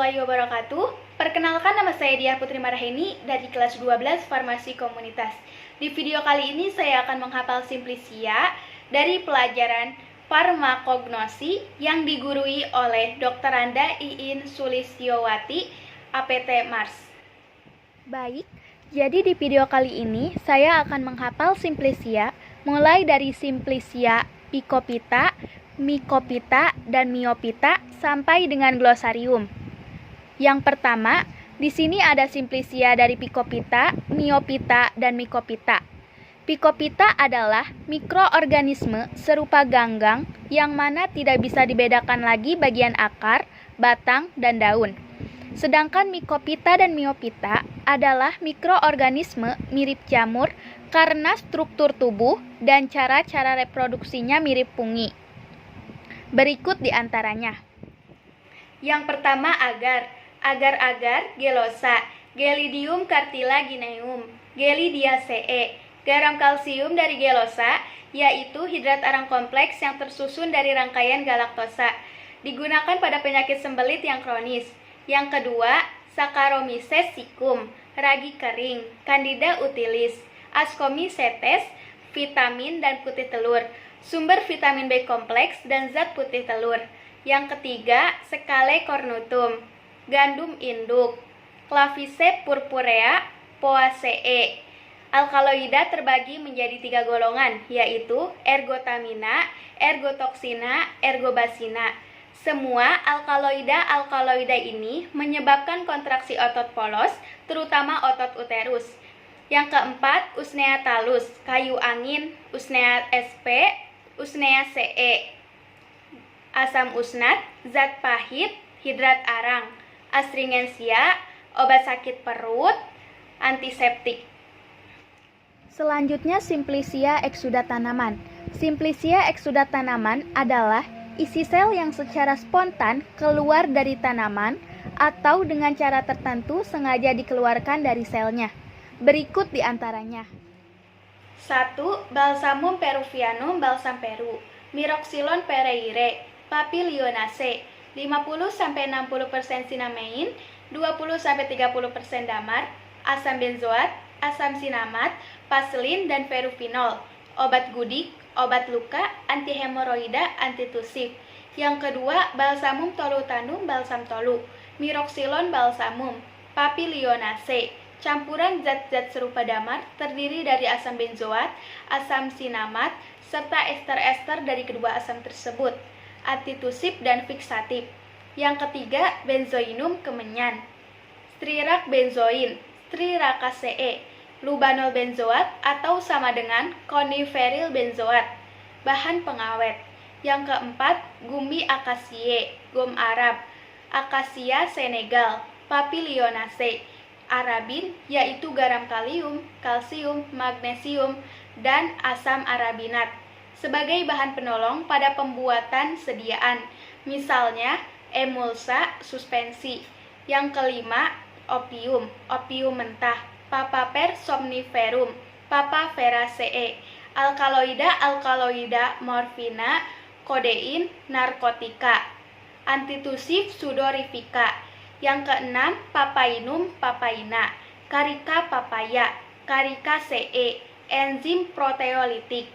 warahmatullahi wabarakatuh. Perkenalkan, nama saya Diah Putri Maraheni dari kelas 12 Farmasi Komunitas. Di video kali ini saya akan menghafal Simplicia dari pelajaran Farmakognosi yang digurui oleh Dr. Anda Iin Sulistyowati, APT Mars. Baik, jadi di video kali ini saya akan menghafal Simplicia mulai dari Simplicia Icopita, Mycopita, dan Myopita sampai dengan glosarium. Yang pertama, di sini ada Simplicia dari Picopita, Myopita, dan Mycopita. Picopita adalah mikroorganisme serupa ganggang yang mana tidak bisa dibedakan lagi bagian akar, batang, dan daun. Sedangkan Mycopita dan Myopita adalah mikroorganisme mirip jamur karena struktur tubuh dan cara-cara reproduksinya mirip fungi. Berikut di antaranya. Yang pertama, agar. Agar-agar gelosa, Gelidium cartilagineum, Gelidiaceae. Garam kalsium dari gelosa yaitu hidrat arang kompleks yang tersusun dari rangkaian galaktosa. Digunakan pada penyakit sembelit yang kronis. Yang kedua, Saccharomyces sicum, ragi kering, Candida utilis, Ascomycetes, vitamin dan putih telur, sumber vitamin B kompleks dan zat putih telur. Yang ketiga, Scale cornutum, gandum induk, Clavice purpurea, Poaceae. Alkaloida terbagi menjadi 3 golongan, yaitu ergotamina, ergotoksina, ergobasina. Semua alkaloida ini menyebabkan kontraksi otot polos, terutama otot uterus. Yang keempat, Usnea talus, kayu angin, Usnea sp, Usnea ce. Asam usnat, zat pahit, hidrat arang, astringensia, obat sakit perut, antiseptik. Selanjutnya, Simplicia exudat tanaman. Simplicia exudat tanaman adalah isi sel yang secara spontan keluar dari tanaman atau dengan cara tertentu sengaja dikeluarkan dari selnya. Berikut di antaranya. 1. Balsamum peruvianum, balsam Peru, Myroxylon pereire, Papilionaceae, 50-60% sinamein, 20-30% damar, asam benzoat, asam sinamat, paselin, dan veruvinol. Obat gudik, obat luka, antihemoroida, antitusif. Yang kedua, Balsamum tolutanum, balsam tolu, Myroxylon balsamum, Papilionaceae. Campuran zat-zat serupa damar terdiri dari asam benzoat, asam sinamat, serta ester-ester dari kedua asam tersebut, antitusif dan fiksatif. Yang ketiga, benzoinum kemenyan, Strirak benzoin, Striracaceae, lubanol benzoat atau sama dengan coniferil benzoat, bahan pengawet. Yang keempat, gumbi akasie, gom Arab, Acacia senegal, Papilionaceae. Arabin yaitu garam kalium, kalsium, magnesium, dan asam arabinat sebagai bahan penolong pada pembuatan sediaan, misalnya emulsa, suspensi. Yang kelima, opium, opium mentah, Papaver somniferum, Papaveraceae. Alkaloida, morfina, kodein, narkotika. Antitusif, sudorifica. Yang keenam, papainum, papaina, Carica papaya, Carica ce. Enzim proteolitik,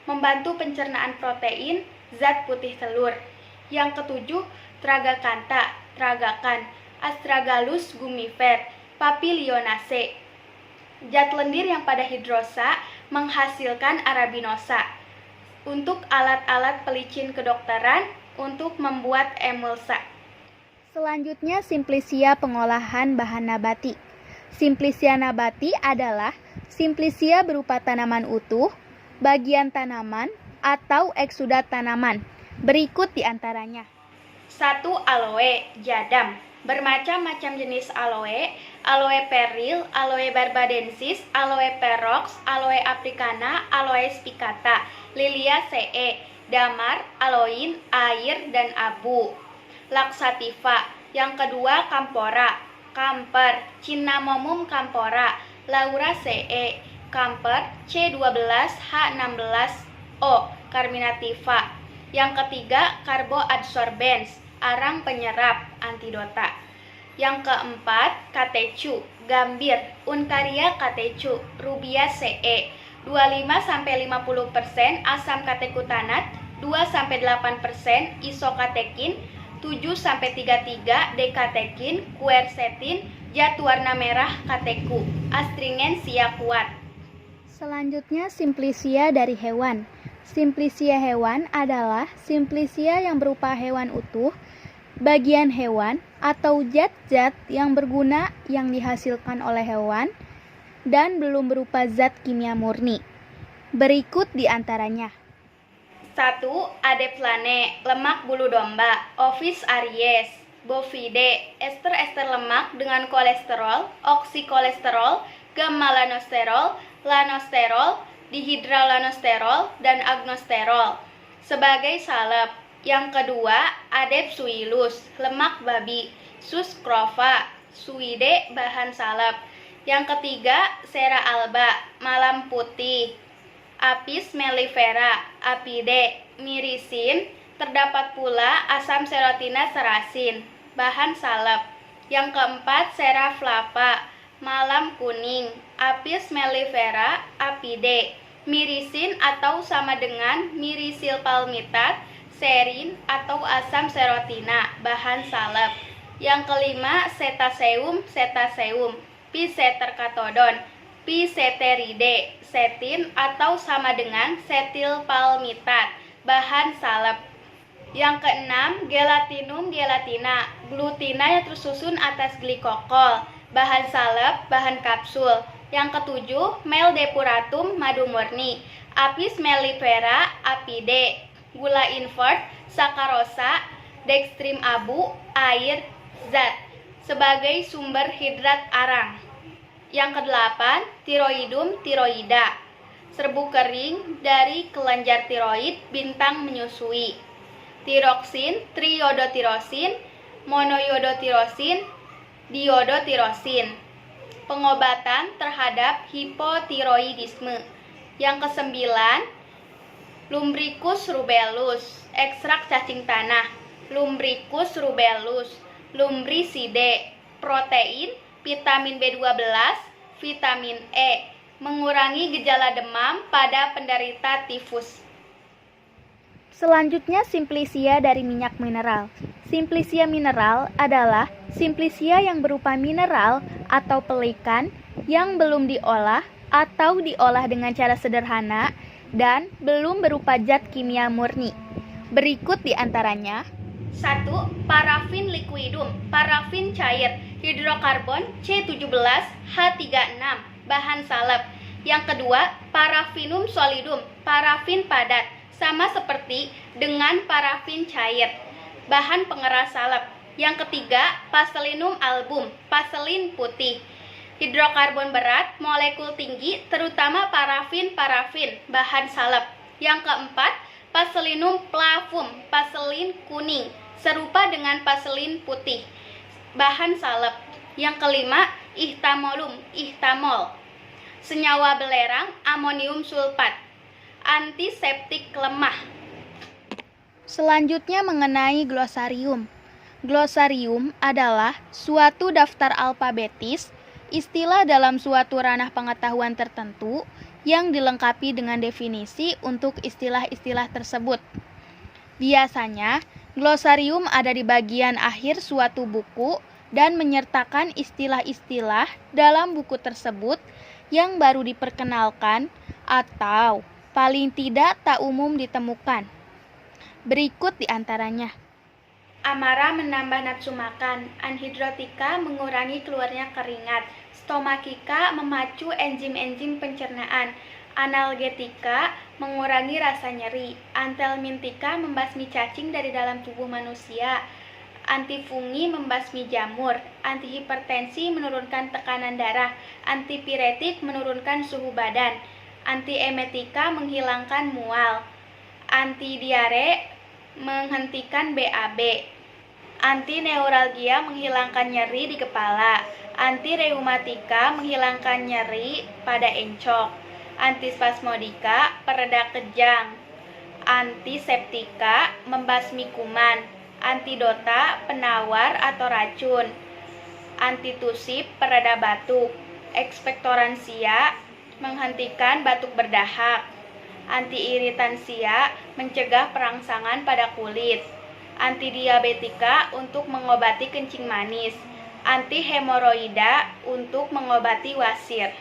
membantu pencernaan protein, zat putih telur. Yang ketujuh, tragacantha, tragakan, Astragalus gumifer, Papilionaceae. Zat lendir yang pada hidrosa menghasilkan arabinosa. Untuk alat-alat pelicin kedokteran untuk membuat emulsa. Selanjutnya, Simplicia pengolahan bahan nabati. Simplicia nabati adalah Simplicia berupa tanaman utuh, bagian tanaman, atau eksudat tanaman. Berikut di antaranya. 1. Aloe, jadam. Bermacam-macam jenis aloe, aloe peril, aloe barbadensis, aloe perox, aloe africana, aloe spicata, Liliaceae, damar, aloin, air, dan abu. Laxativa. Yang kedua, Campora, Camper, Cinnamomum campora, Lauraceae, Camper, C12H16O, Carminativa. Yang ketiga, Carboadsorbens, arang penyerap, antidota. Yang keempat, katecu, gambir, unkaria katecu, rubia CE, 25-50% asam katekutanat, 2-8% isokatekin, 7-33 dekatekin, quercetin, zat warna merah kateku, astringensia kuat. Selanjutnya, simplicia dari hewan. Simplicia hewan adalah simplicia yang berupa hewan utuh, bagian hewan, atau zat-zat yang berguna yang dihasilkan oleh hewan dan belum berupa zat kimia murni. Berikut di antaranya. 1. Adeplane, lemak bulu domba, Ovis aries, bovide, ester-ester lemak dengan kolesterol, oksikolesterol, gamma-lanosterol, lanosterol, dihidrolanosterol, dan agnosterol. Sebagai salep. Yang kedua, Adepsuillus, lemak babi, sus crova, suide, bahan salep. Yang ketiga, Sera alba, malam putih, Apis mellifera, apide, mirisin. Terdapat pula asam serotina serasin, bahan salep. Yang keempat, Sera flava, malam kuning, Apis mellifera, apide, mirisin atau sama dengan mirisil palmitat, serin atau asam serotina, bahan salep. Yang kelima, Cetaceum, Pisetercatodon, Piseteride, setin atau sama dengan setil palmitat, bahan salep. Yang keenam, Gelatinum gelatina, glutina yang tersusun atas glikokol, bahan salep, bahan kapsul. Yang ketujuh, Meldepuratum madu murni, Apis mellifera, apide, gula invert, sakarosa, dextrim abu, air, zat, sebagai sumber hidrat arang. Yang kedelapan, Tiroidum tiroida, serbuk kering dari kelenjar tiroid, bintang menyusui. Tiroksin, triodotirosin, monoyodotirosin, diodotirosin. Pengobatan terhadap hipotiroidisme. Yang kesembilan, Lumbricus rubellus, ekstrak cacing tanah, Lumbricus rubellus, lumbricide, protein, vitamin B12, vitamin E, mengurangi gejala demam pada penderita tifus. Selanjutnya, simplicia dari minyak mineral. Simplicia mineral adalah simplicia yang berupa mineral atau pelikan yang belum diolah atau diolah dengan cara sederhana dan belum berupa zat kimia murni. Berikut di antaranya. 1. Parafin liquidum, parafin cair, hidrokarbon C17H36, bahan salep. Yang kedua, parafinum solidum, parafin padat, sama seperti dengan parafin cair, bahan pengeras salep. Yang ketiga, Paselinum album, paselin putih, hidrokarbon berat, molekul tinggi, terutama parafin, bahan salep. Yang keempat, Paselinum flavum, paselin kuning, serupa dengan paselin putih, bahan salep. Yang kelima, ihtamol, senyawa belerang, amonium sulfat, antiseptik lemah. Selanjutnya mengenai glosarium. Glosarium adalah suatu daftar alfabetis, istilah dalam suatu ranah pengetahuan tertentu yang dilengkapi dengan definisi untuk istilah-istilah tersebut. Biasanya, glosarium ada di bagian akhir suatu buku dan menyertakan istilah-istilah dalam buku tersebut yang baru diperkenalkan atau paling tidak tak umum ditemukan. Berikut di antaranya. Amarah menambah nafsu makan, anhidrotika mengurangi keluarnya keringat, stomakika memacu enzim-enzim pencernaan, analgetika mengurangi rasa nyeri, antelmintika membasmi cacing dari dalam tubuh manusia, antifungi membasmi jamur, antihipertensi menurunkan tekanan darah, antipiretik menurunkan suhu badan, antiemetika menghilangkan mual, antidiare menghentikan BAB, antineuralgia menghilangkan nyeri di kepala, antireumatika menghilangkan nyeri pada encok, antispasmodika pereda kejang, antiseptika membasmi kuman, antidota penawar atau racun, Antitusip, pereda batuk. Ekspektoransia, menghentikan batuk berdahak. Antiiritansia, mencegah perangsangan pada kulit. Antidiabetika, untuk mengobati kencing manis. Antihemoroida, untuk mengobati wasir.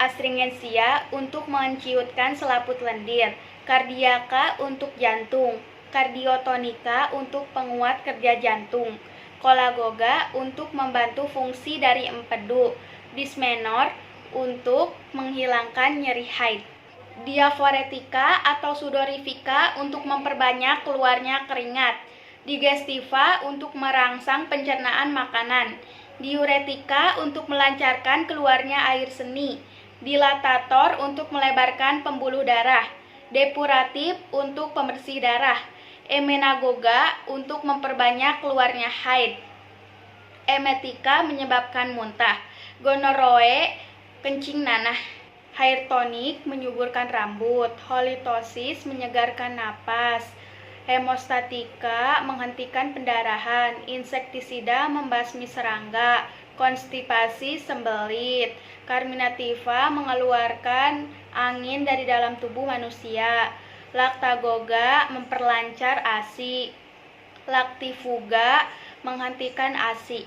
Astringensia, untuk menciutkan selaput lendir. Kardiaka, untuk jantung. Kardiotonika, untuk penguat kerja jantung. Kolagoga, untuk membantu fungsi dari empedu. Dysmenor, untuk menghilangkan nyeri haid. Diaforetika atau sudorifika, untuk memperbanyak keluarnya keringat. Digestiva, untuk merangsang pencernaan makanan. Diuretika, untuk melancarkan keluarnya air seni. Dilatator, untuk melebarkan pembuluh darah. Depuratif, untuk pembersih darah. Emenagoga, untuk memperbanyak keluarnya haid. Emetika, menyebabkan muntah. Gonoroe, kencing nanah. Hair tonik, menyuburkan rambut. Halitosis, menyegarkan napas. Hemostatika, menghentikan pendarahan. Insektisida, membasmi serangga. Konstipasi, sembelit. Carminativa, mengeluarkan angin dari dalam tubuh manusia. Lactagoga, memperlancar ASI. Lactifuga, menghentikan ASI.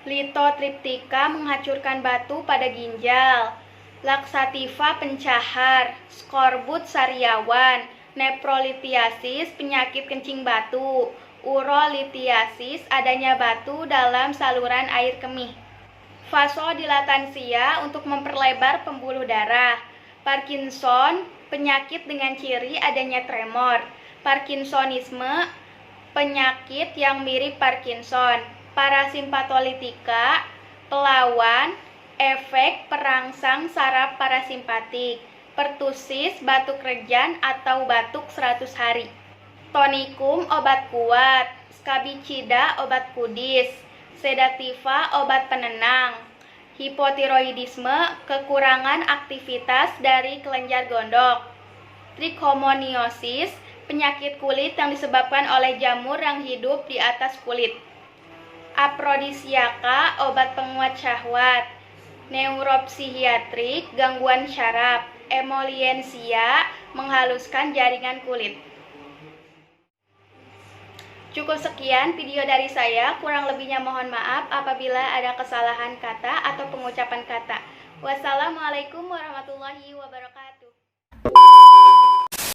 Lithotriptika, menghancurkan batu pada ginjal. Laxativa, pencahar. Skorbut, sariawan. Neprolithiasis, penyakit kencing batu. Urolithiasis, adanya batu dalam saluran air kemih. Vasodilatansia, untuk memperlebar pembuluh darah. Parkinson, penyakit dengan ciri adanya tremor. Parkinsonisme, penyakit yang mirip Parkinson. Parasimpatolitika, pelawan, efek perangsang saraf parasimpatik. Pertusis, batuk rejan atau batuk 100 hari. Tonikum, obat kuat. Skabicida, obat kudis. Sedativa, obat penenang. Hipotiroidisme, kekurangan aktivitas dari kelenjar gondok. Trichomoniosis, penyakit kulit yang disebabkan oleh jamur yang hidup di atas kulit. Aprodisiaka, obat penguat syahwat. Neuropsihiatrik, gangguan syaraf. Emoliensia, menghaluskan jaringan kulit. Cukup sekian video dari saya, kurang lebihnya mohon maaf apabila ada kesalahan kata atau pengucapan kata. Wassalamualaikum warahmatullahi wabarakatuh.